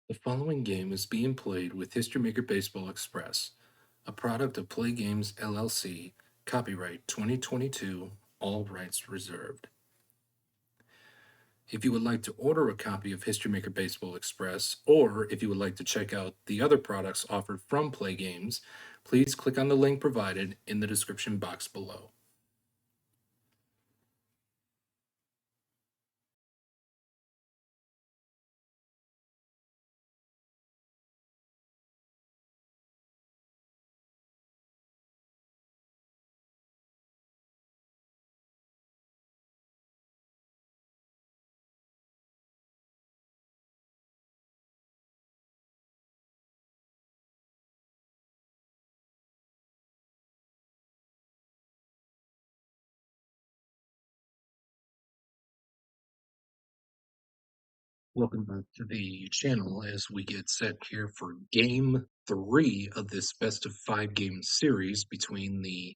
The following game is being played with History Maker Baseball Express, a product of Play Games LLC, copyright 2022, all rights reserved. If you would like to order a copy of History Maker Baseball Express, or if you would like to check out the other products offered from Play Games, please click on the link provided in the description box below. Welcome back to the channel as we get set here for game 3 of this best of 5 game series between the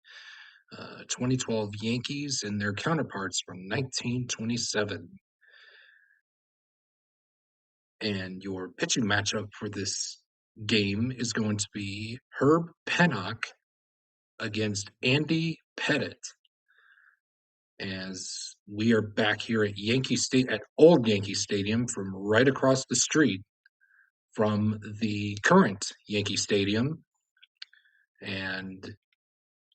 2012 Yankees and their counterparts from 1927. And your pitching matchup for this game is going to be Herb Pennock against Andy Pettit. As we are back here at Old Yankee Stadium from right across the street from the current Yankee Stadium. And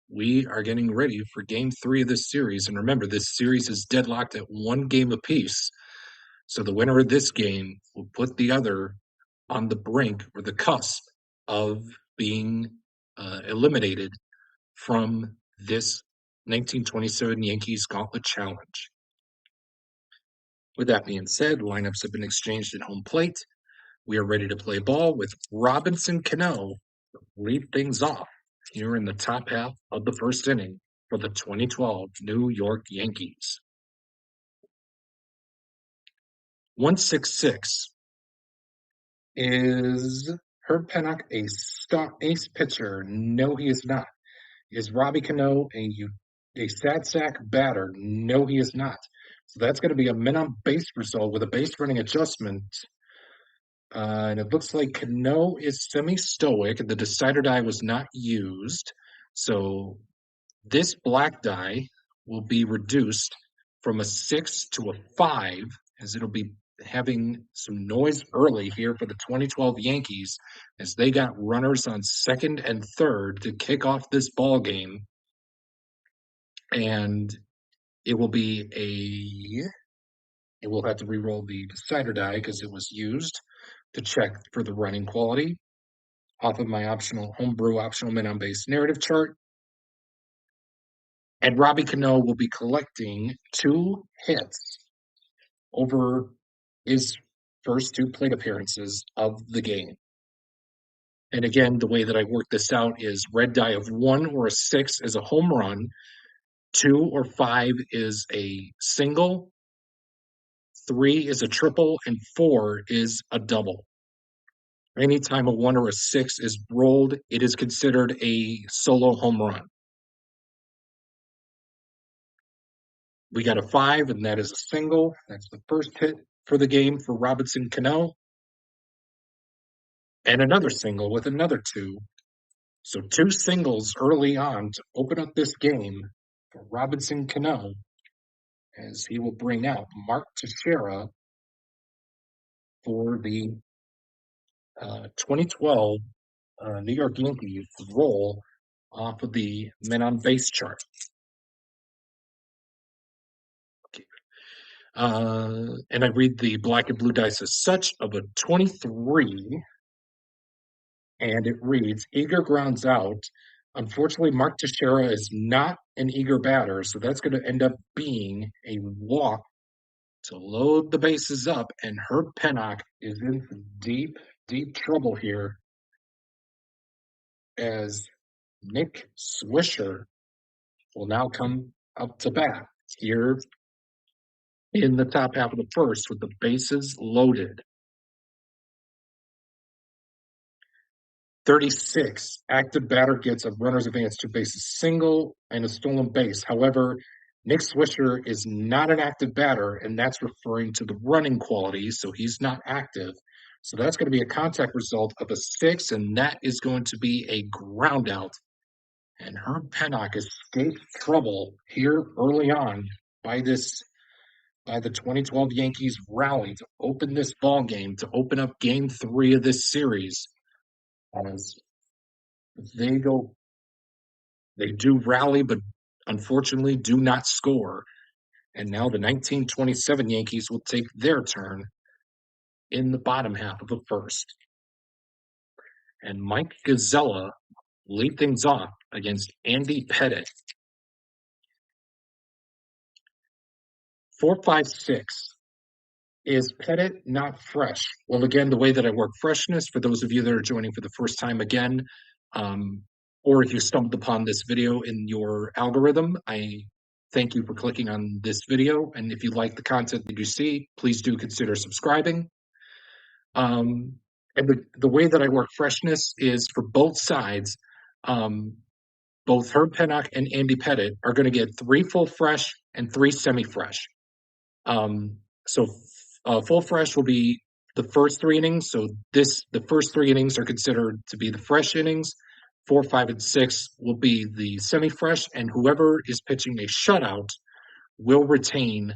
we are getting ready for game 3 of this series. And remember, this series is deadlocked at 1 game apiece. So the winner of this game will put the other on the brink or the cusp of being eliminated from this 1927 Yankees Gauntlet Challenge. With that being said, lineups have been exchanged at home plate. We are ready to play ball with Robinson Cano to lead things off here in the top half of the first inning for the 2012 New York Yankees. 166. Is Herb Pennock a stock ace pitcher? No, he is not. Is Robbie Cano a sad sack batter? No, he is not. So that's going to be a men on base result with a base running adjustment. And it looks like Cano is semi-stoic. The decider die was not used. So this black die will be reduced from a 6 to a 5, as it'll be having some noise early here for the 2012 Yankees as they got runners on second and third to kick off this ball game. And it will have to re-roll the decider die because it was used to check for the running quality off of my homebrew optional men on base narrative chart. And Robbie Cano will be collecting 2 hits over his first 2 plate appearances of the game. And again, the way that I work this out is red die of 1 or a 6 is a home run, 2 or 5 is a single, 3 is a triple, and 4 is a double. Anytime a 1 or a 6 is rolled, it is considered a solo home run. We got a 5, and that is a single. That's the first hit for the game for Robinson Cano. And another single with another 2. So 2 singles early on to open up this game for Robinson Cano, as he will bring out Mark Teixeira for the 2012 New York Yankees roll off of the men on base chart. And I read the black and blue dice as such of a 23, and it reads eager grounds out. Unfortunately, Mark Teixeira is not an eager batter, so that's going to end up being a walk to load the bases up, and Herb Pennock is in some deep, deep trouble here as Nick Swisher will now come up to bat here in the top half of the first with the bases loaded. 36, active batter gets a runner's advance, 2 bases, single, and a stolen base. However, Nick Swisher is not an active batter, and that's referring to the running quality, so he's not active. So that's going to be a contact result of a 6, and that is going to be a ground out. And Herb Pennock escaped trouble here early on by the 2012 Yankees rally to open this ball game, to open up game 3 of this series. As they go, they do rally, but unfortunately do not score. And now the 1927 Yankees will take their turn in the bottom half of the first. And Mike Gazzella lead things off against Andy Pettit. 4-5-6. Is Pettit not fresh? Well, again, the way that I work freshness, for those of you that are joining for the first time again, or if you stumbled upon this video in your algorithm, I thank you for clicking on this video. And if you like the content that you see, please do consider subscribing. And the way that I work freshness is for both sides. Both Herb Pennock and Andy Pettit are going to get 3 full fresh and 3 semi-fresh. So full fresh will be the first 3 innings. So the first 3 innings are considered to be the fresh innings. 4, 5, and 6 will be the semi-fresh, and whoever is pitching a shutout will retain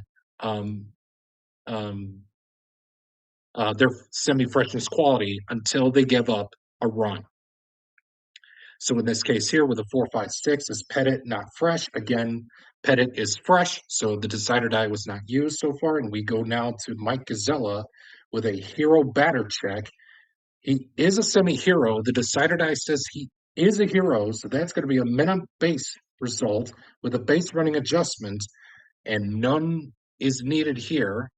their semi-freshness quality until they give up a run. So in this case here, with a 4-5-6, is Pettit not fresh? Again, Pettit is fresh, so the decider die was not used so far, and we go now to Mike Gazzella with a hero batter check. He is a semi-hero. The decider die says he is a hero, so that's going to be a men on base result with a base running adjustment, and none is needed here.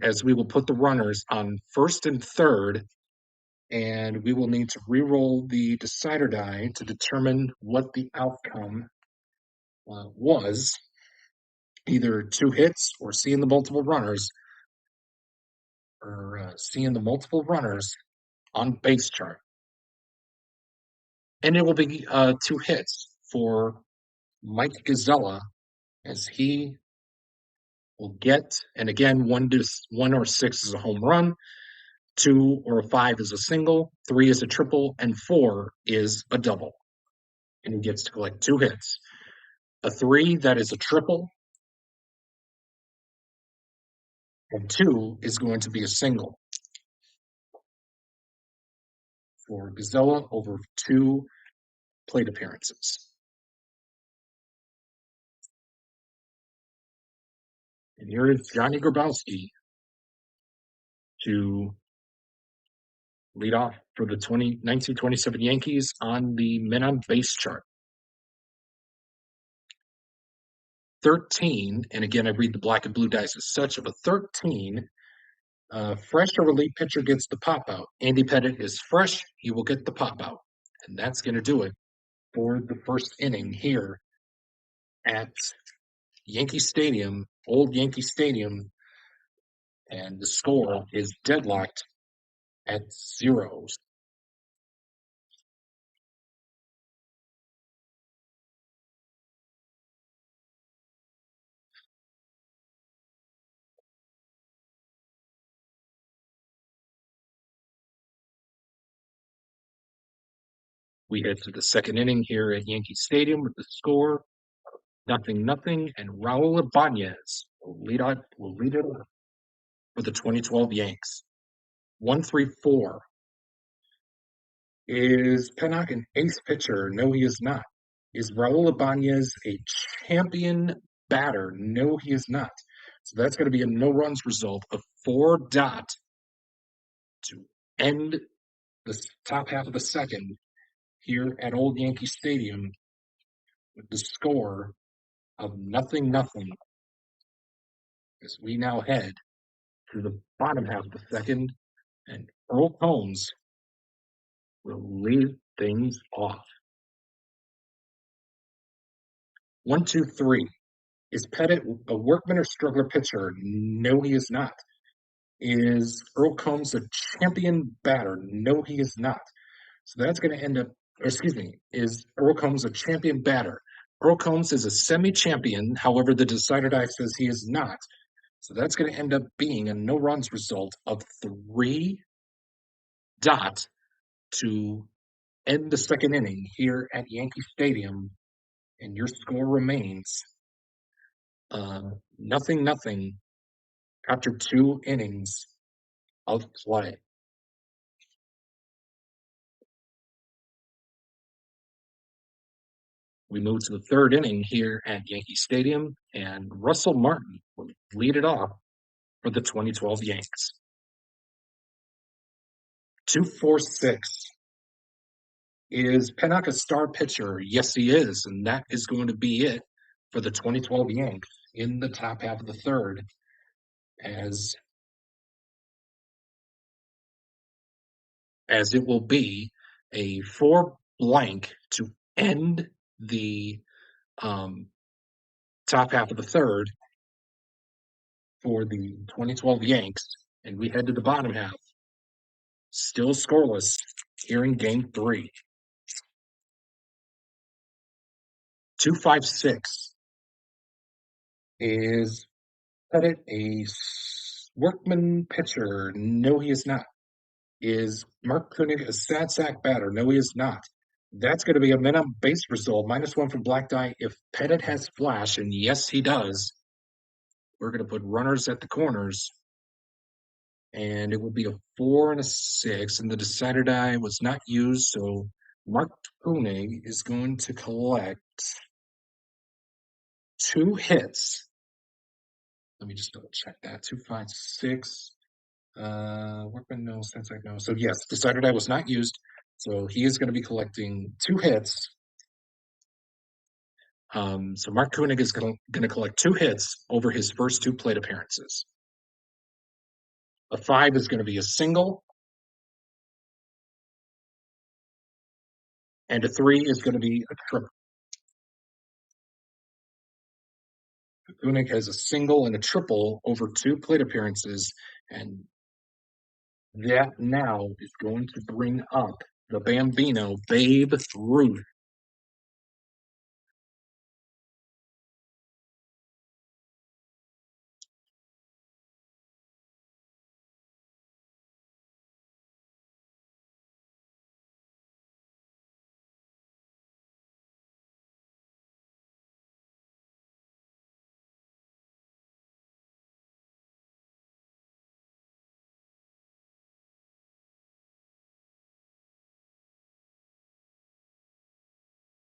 As we will put the runners on first and third, and we will need to re-roll the decider die to determine what the outcome was, either 2 hits or seeing the multiple runners, or seeing the multiple runners on base chart. And it will be 2 hits for Mike Gazzella, as he will get, and again, 1 or 6 is a home run, 2 or a 5 is a single, 3 is a triple, and 4 is a double. And he gets to collect 2 hits. A 3, that is a triple, and 2 is going to be a single for Gazzella over 2 plate appearances. And here is Johnny Grabowski to lead off for the 1927 Yankees on the men on base chart. 13, and again, I read the black and blue dice as such, of a 13, fresh or relief pitcher gets the pop out. Andy Pettit is fresh, he will get the pop out. And that's going to do it for the first inning here at Yankee Stadium, old Yankee Stadium, and the score is deadlocked at 0. We head to the second inning here at Yankee Stadium with the score 0-0, and Raul Ibanez will lead it off for the 2012 Yanks. 1-3-4. Is Pennock an ace pitcher? No, he is not. Is Raul Ibanez a champion batter? No, he is not. So that's going to be a no-runs result of 4 to end the top half of the second here at Old Yankee Stadium with the score of 0-0, as we now head to the bottom half of the second, and Earl Combs will lead things off. 1-2-3. Is Pettit a workman or struggler pitcher? No, he is not. Is Earl Combs a champion batter? No, he is not. So that's going to end up, is Earl Combs a champion batter? Earl Combs is a semi-champion. However, the decider die says he is not. So that's going to end up being a no runs result of 3 to end the second inning here at Yankee Stadium, and your score remains 0-0 after 2 innings of play. We move to the third inning here at Yankee Stadium, and Russell Martin will lead it off for the 2012 Yanks. 246. Is Pennock a star pitcher? Yes, he is, and that is going to be it for the 2012 Yanks in the top half of the third, as it will be a 4-blank to end the top half of the third for the 2012 Yanks, and we head to the bottom half. Still scoreless here in Game 3. 256. Is Pettit a workman pitcher? No, he is not. Is Mark Koenig a sad sack batter? No, he is not. That's going to be a minimum base result, -1 for black die. If Pettit has flash, and yes, he does, we're going to put runners at the corners, and it will be a 4 and a 6, and the decider die was not used, so Mark Koenig is going to collect 2 hits. Let me just double check that. 256. Workman, no. Sense no. So yes, decider die was not used. So he is going to be collecting 2 hits. So Mark Koenig is going to collect 2 hits over his first 2 plate appearances. A 5 is going to be a single, and a 3 is going to be a triple. Koenig has a single and a triple over 2 plate appearances, and that now is going to bring up the Bambino, Babe Ruth.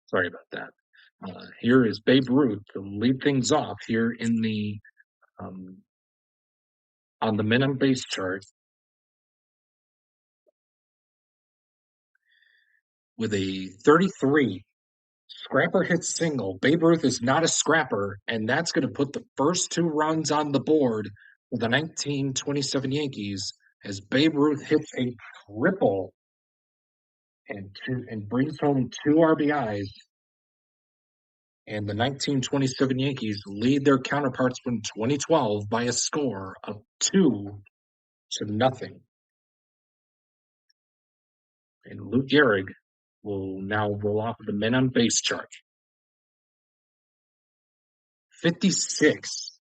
Sorry about that. Here is Babe Ruth to lead things off here in the on the minimum base chart with a 33. Scrapper hits single. Babe Ruth is not a scrapper, and that's going to put the first 2 runs on the board for the 1927 Yankees as Babe Ruth hits a triple and brings home 2 RBIs. And the 1927 Yankees lead their counterparts from 2012 by a score of 2-0. And Lou Gehrig will now roll off of the men on base chart. 56.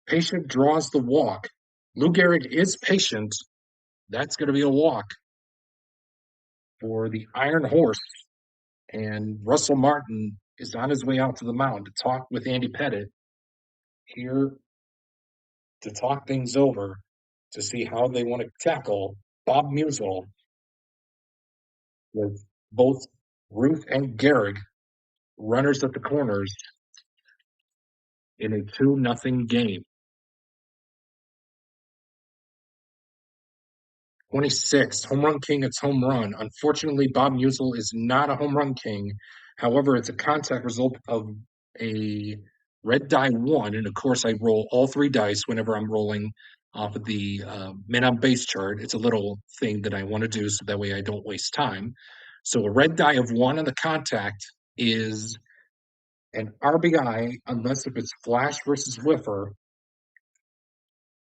Patient draws the walk. Lou Gehrig is patient. That's going to be a walk for the Iron Horse. And Russell Martin is on his way out to the mound to talk with Andy Pettit here to talk things over to see how they want to tackle Bob Musial with both Ruth and Gehrig runners at the corners in a 2-0 game. 26, home run king, it's home run. Unfortunately, Bob Musial is not a home run king. However, it's a contact result of a red die 1. And of course, I roll all 3 dice whenever I'm rolling off of the men on base chart. It's a little thing that I want to do so that way I don't waste time. So a red die of 1 on the contact is an RBI unless if it's flash versus whiffer.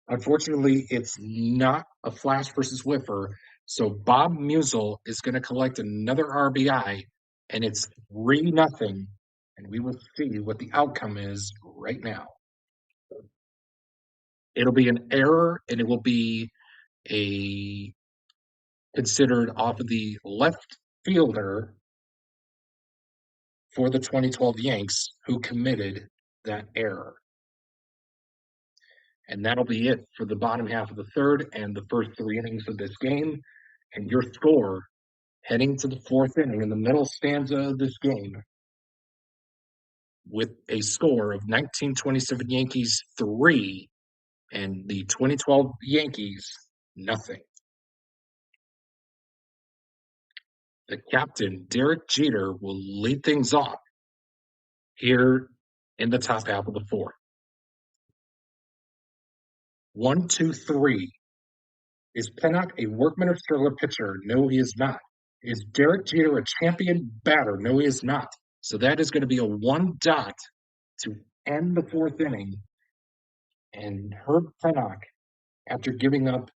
Unfortunately, it's not a flash versus whiffer. So Bob Musial is going to collect another RBI, and it's 3-0. And we will see what the outcome is right now. It'll be an error, and it will be a considered off of the left fielder for the 2012 Yanks who committed that error. And that'll be it for the bottom half of the third and the first three innings of this game. And your score heading to the fourth inning in the middle stanza of this game with a score of 1927 Yankees 3 and the 2012 Yankees nothing. The captain, Derek Jeter, will lead things off here in the top half of the fourth. 1, 2, 3. Is Pennock a workman of skill pitcher? No, he is not. Is Derek Jeter a champion batter? No, he is not. So that is going to be a one dot to end the fourth inning. And Herb Pennock, after giving up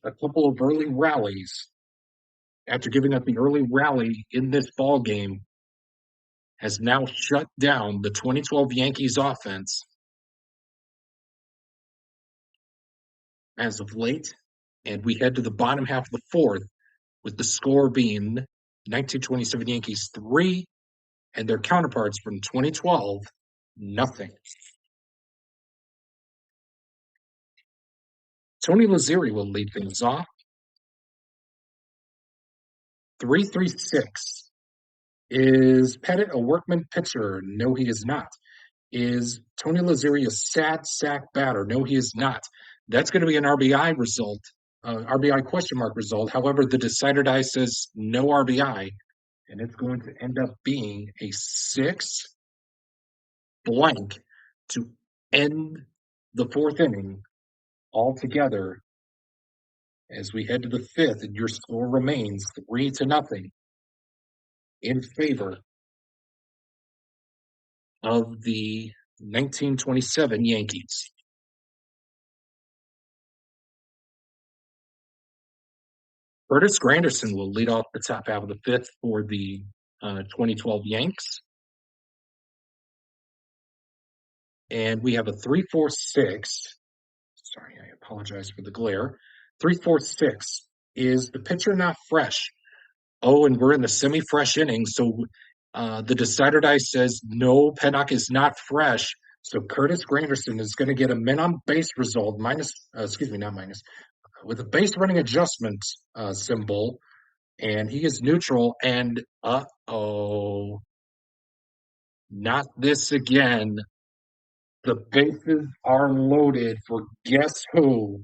a couple of early rallies, after giving up the early rally in this ball game, has now shut down the 2012 Yankees offense as of late. And we head to the bottom half of the fourth with the score being 1927 Yankees 3 and their counterparts from 2012 nothing. Tony Lazzeri will lead things off. 336. Is Pettit a workman pitcher? No, he is not. Is Tony Lazzeri a sad sack batter? No, he is not. That's going to be an RBI result, RBI question mark result. However, the decider die says no RBI, and it's going to end up being a 6 blank to end the fourth inning altogether as we head to the fifth, and your score remains 3-0 in favor of the 1927 Yankees. Curtis Granderson will lead off the top half of the fifth for the 2012 Yanks. And we have a 3-4-6. Sorry, I apologize for the glare. 3-4-6. Is the pitcher not fresh? Oh, and we're in the semi-fresh inning, so the decider die says no, Pennock is not fresh. So Curtis Granderson is going to get a min on base result with a base running adjustment symbol, and he is neutral. And not this again. The bases are loaded for guess who?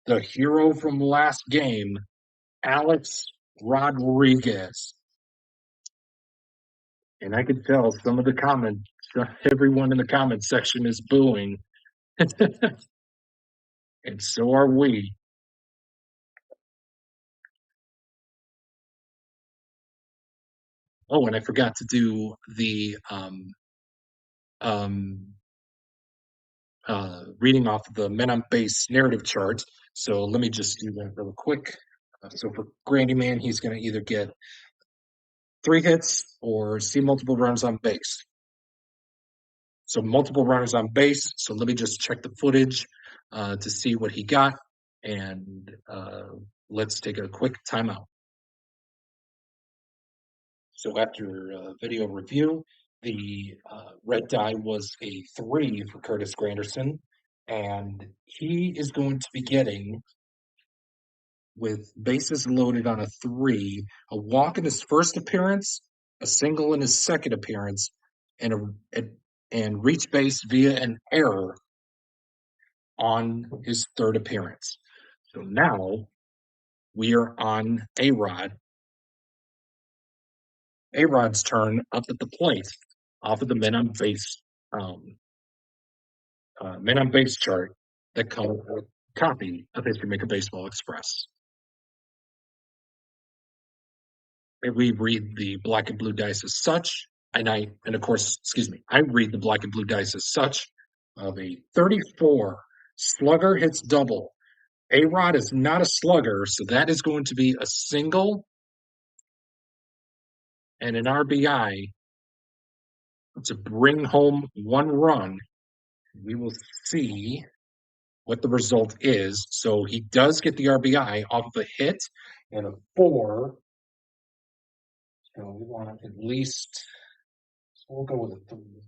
The hero from last game, Alex Rodriguez. And I can tell some of the comments, everyone in the comment section is booing. And so are we. Oh, and I forgot to do the reading off of the men on base narrative chart. So let me just do that real quick. So for Grandy Man, he's going to either get 3 hits or see multiple runners on base. So multiple runners on base. So let me just check the footage to see what he got. And let's take a quick timeout. So after video review, the red die was a 3 for Curtis Granderson. And he is going to be getting, with bases loaded on a 3, a walk in his first appearance, a single in his second appearance, and reach base via an error on his third appearance. So now we are on A-Rod. A-Rod's turn up at the plate off of the men on base chart that comes with a copy of History Maker Baseball Express. We read the black and blue dice as such, I read the black and blue dice as such of a 34 slugger hits double. A-Rod is not a slugger, so that is going to be a single and an RBI to bring home 1 run We will see what the result is. So he does get the RBI off of a hit and a four. So we want at least, so we'll go with a three.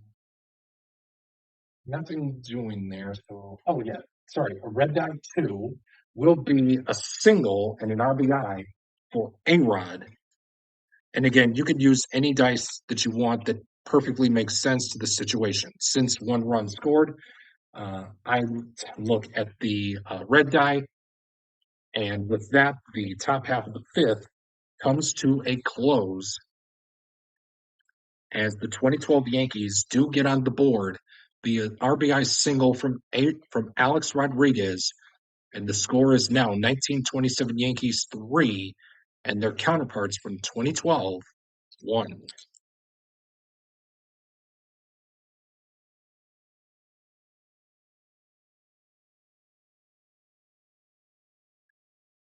Nothing doing there. So, oh yeah, sorry, a red die two will be a single and an RBI for A-Rod. And again, you could use any dice that you want that perfectly makes sense to the situation. Since one run scored, I look at the red die, and with that, the top half of the fifth comes to a close as the 2012 Yankees do get on the board the RBI single from Alex Rodriguez, and the score is now 1927 Yankees 3, and their counterparts from 2012 1.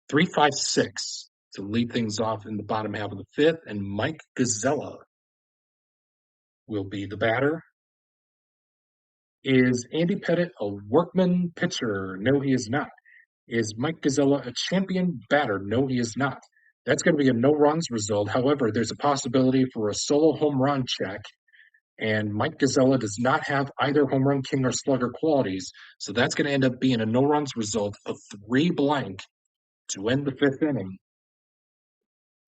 356 to lead things off in the bottom half of the fifth, and Mike Gazella will be the batter. Is Andy Pettit a workman pitcher? No, he is not. Is Mike Gazella a champion batter? No, he is not. That's going to be a no runs result. However, there's a possibility for a solo home run check, and Mike Gazella does not have either home run king or slugger qualities. So that's going to end up being a no runs result of 3 blank to end the fifth inning,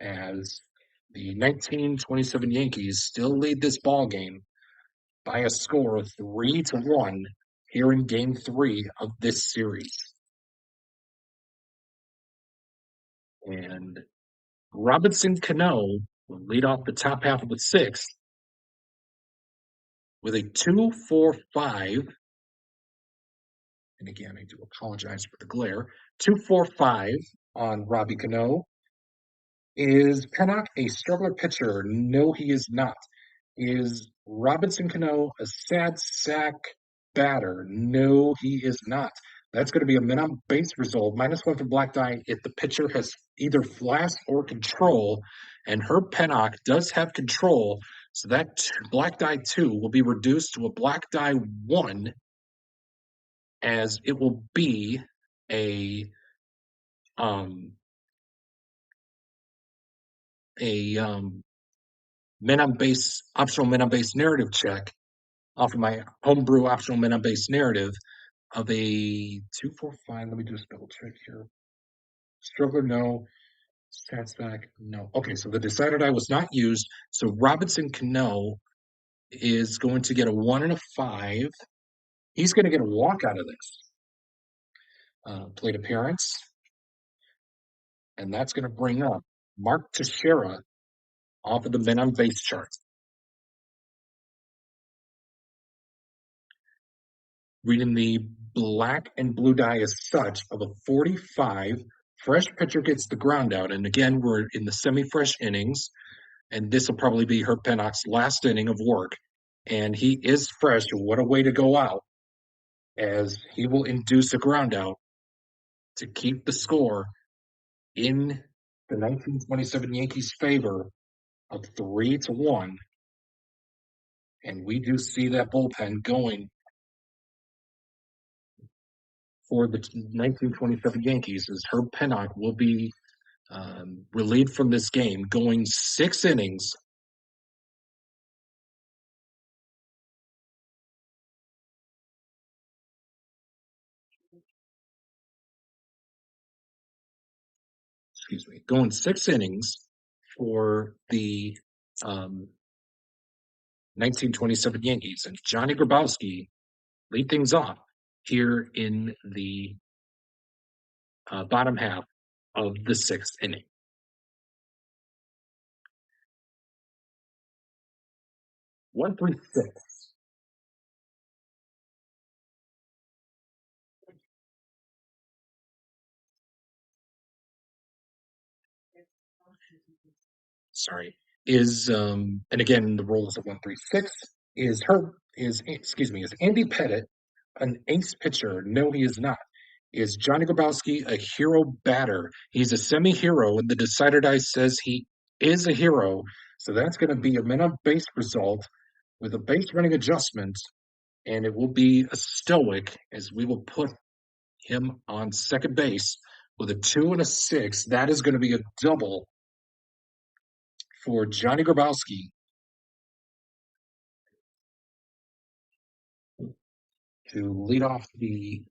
as the 1927 Yankees still lead this ball game by a score of 3-1 here in Game 3 of this series. And Robinson Cano will lead off the top half of the sixth with a 2-4-5. And again, I do apologize for the glare. 2-4-5 on Robbie Cano. Is Pennock a struggler pitcher? No, he is not. Is Robinson Cano a sad sack batter? No, he is not. That's going to be a min on base result. -1 for black die if the pitcher has either flash or control. And Herb Pennock does have control. So that black die 2 will be reduced to a black die 1, as it will be a um a men on base optional men on base narrative check off of my homebrew optional men on base narrative of a 2-4-5. Let me just double check here. Struggler, no. Stats back, no. Okay, so the decider die was not used. So Robinson Cano is going to get a 1 and a 5. He's going to get a walk out of this plate appearance, and that's going to bring up Mark Teixeira off of the men on base chart. Reading the black and blue die as such of a 45, fresh pitcher gets the ground out. And again, we're in the semi-fresh innings, and this will probably be Herb Pennock's last inning of work. And he is fresh. What a way to go out, as he will induce a ground out to keep the score in the 1927 Yankees' favor of 3-1. And we do see that bullpen going for the 1927 Yankees, as Herb Pennock will be relieved from this game, going 6 innings. Excuse me, going 6 innings for the 1927 Yankees, and Johnny Grabowski lead things off here in the bottom half of the 6th inning. 1-3-6. Sorry, is and again the rules of 1-3-6 is Andy Pettit an ace pitcher? No, he is not. Is Johnny Grabowski a hero batter? He's a semi-hero, and the decider dice says he is a hero. So that's going to be a men on base result with a base running adjustment and it will be a stoic as we will put him on second base with a 2 and a 6. That is going to be a double for Johnny Grabowski to lead off the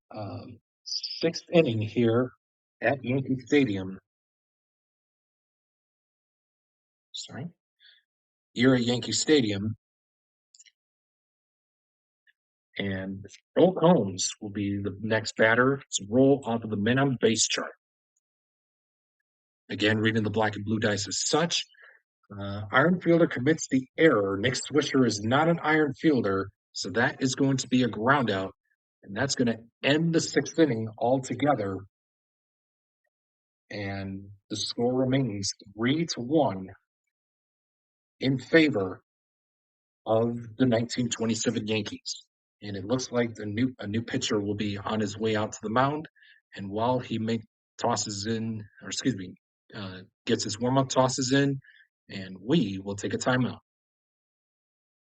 sixth inning here at Yankee Stadium. Sorry, here at Yankee Stadium. And Joel Combs will be the next batter to roll off of the men on base chart. Again, reading the black and blue dice as such. Iron fielder commits the error. Nick Swisher is not an iron fielder, so that is going to be a ground out, and that's going to end the sixth inning altogether. And the score remains 3-1 in favor of the 1927 Yankees. And it looks like a new pitcher will be on his way out to the mound. And while he tosses in, or excuse me, gets his warm up tosses in, and we will take a timeout.